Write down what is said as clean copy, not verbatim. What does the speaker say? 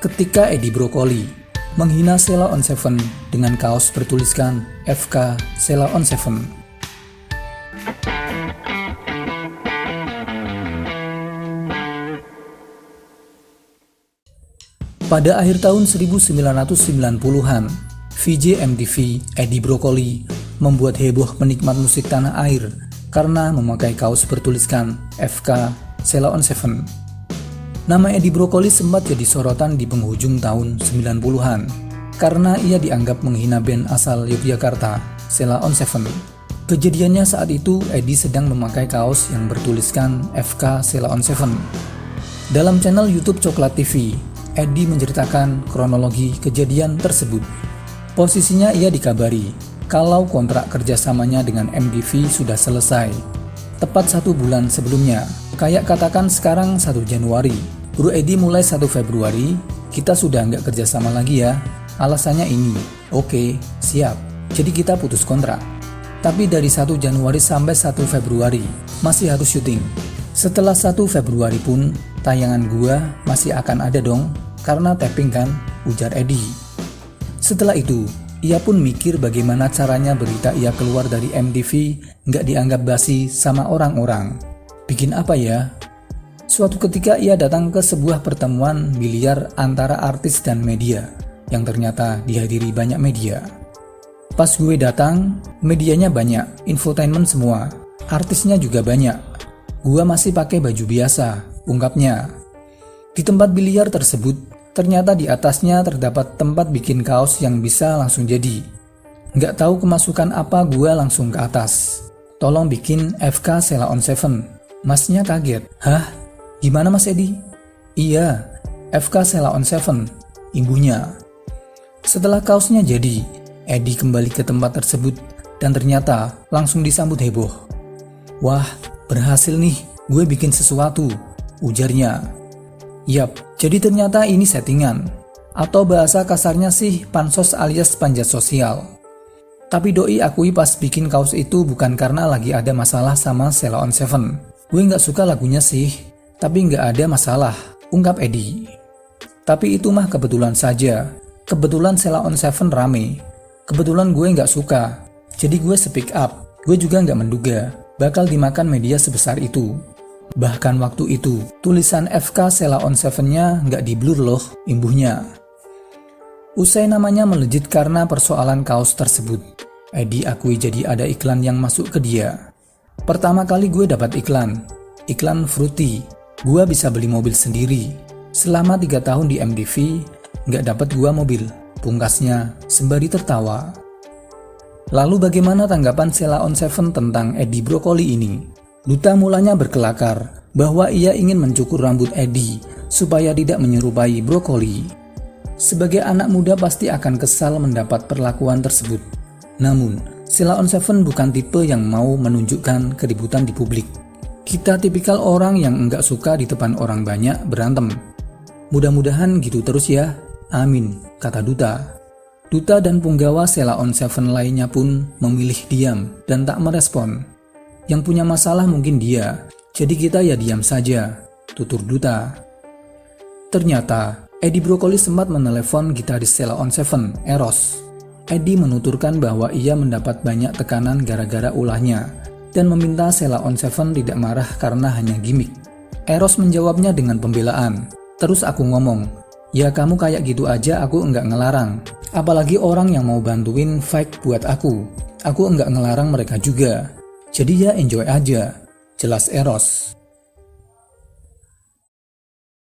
ketika Edi Brokoli menghina Sheila on 7 dengan kaos bertuliskan FK Sheila on 7. Pada akhir tahun 1990-an, VJ MTV Edi Brokoli membuat heboh penikmat musik tanah air karena memakai kaos bertuliskan FK Sheila on 7. Nama Edi Brokoli sempat jadi sorotan di penghujung tahun 90-an karena ia dianggap menghina band asal Yogyakarta, Sheila on 7. Kejadiannya saat itu Edi sedang memakai kaos yang bertuliskan FK Sheila on 7. Dalam channel YouTube Coklat TV, Edi menceritakan kronologi kejadian tersebut. Posisinya ia dikabari kalau kontrak kerjasamanya dengan MTV sudah selesai tepat 1 bulan sebelumnya. Kayak katakan sekarang 1 Januari, Bro Edi mulai 1 Februari, kita sudah nggak kerjasama lagi ya. Alasannya ini, oke, siap. Jadi kita putus kontrak. Tapi dari 1 Januari sampai 1 Februari masih harus syuting. Setelah 1 Februari pun tayangan gua masih akan ada dong, karena tapping kan, ujar Edi. Setelah itu, ia pun mikir bagaimana caranya berita ia keluar dari MTV nggak dianggap basi sama orang-orang. Bikin apa ya? Suatu ketika ia datang ke sebuah pertemuan biliar antara artis dan media yang ternyata dihadiri banyak media. Pas gue datang, medianya banyak, infotainment semua, artisnya juga banyak. Gua masih pakai baju biasa, ungkapnya. Di tempat biliar tersebut, ternyata di atasnya terdapat tempat bikin kaos yang bisa langsung jadi. Nggak tahu kemasukan apa, gua langsung ke atas. Tolong bikin FK Sheila on 7. Masnya kaget. Hah? Gimana Mas Edi? Iya, FK Sheila on 7, imbuhnya. Setelah kaosnya jadi, Edi kembali ke tempat tersebut dan ternyata langsung disambut heboh. Wah, berhasil nih, gue bikin sesuatu, ujarnya. Yap, jadi ternyata ini settingan, atau bahasa kasarnya sih pansos alias panjat sosial. Tapi doi akui pas bikin kaos itu bukan karena lagi ada masalah sama Sheila on 7. Gue gak suka lagunya sih, tapi gak ada masalah, ungkap Edi. Tapi itu mah kebetulan saja, kebetulan Sheila on 7 rame. Kebetulan gue gak suka, jadi gue speak up. Gue juga gak menduga bakal dimakan media sebesar itu. Bahkan waktu itu, tulisan FK Sheila on 7-nya gak di-blur loh, imbuhnya. Usai namanya melejit karena persoalan kaos tersebut, Edi akui jadi ada iklan yang masuk ke dia. Pertama kali gue dapat iklan Fruity. Gue bisa beli mobil sendiri. Selama 3 tahun di MTV, gak dapat gue mobil, pungkasnya sembari tertawa. Lalu bagaimana tanggapan Sheila on 7 tentang Edi Brokoli ini? Duta mulanya berkelakar bahwa ia ingin mencukur rambut Edi supaya tidak menyerupai Brokoli. Sebagai anak muda pasti akan kesal mendapat perlakuan tersebut. Namun, Sheila on 7 bukan tipe yang mau menunjukkan keributan di publik. Kita tipikal orang yang enggak suka di depan orang banyak berantem. Mudah-mudahan gitu terus ya, amin, kata Duta. Duta dan punggawa Sheila on 7 lainnya pun memilih diam dan tak merespon. Yang punya masalah mungkin dia, jadi kita ya diam saja, tutur Duta. Ternyata, Edi Brokoli sempat menelepon gitaris Sheila on 7, Eros. Edi menuturkan bahwa ia mendapat banyak tekanan gara-gara ulahnya dan meminta Sheila on 7 tidak marah karena hanya gimmick. Eros menjawabnya dengan pembelaan. Terus aku ngomong, ya kamu kayak gitu aja aku enggak ngelarang. Apalagi orang yang mau bantuin fight buat aku enggak ngelarang mereka juga. Jadi ya enjoy aja, jelas Eros.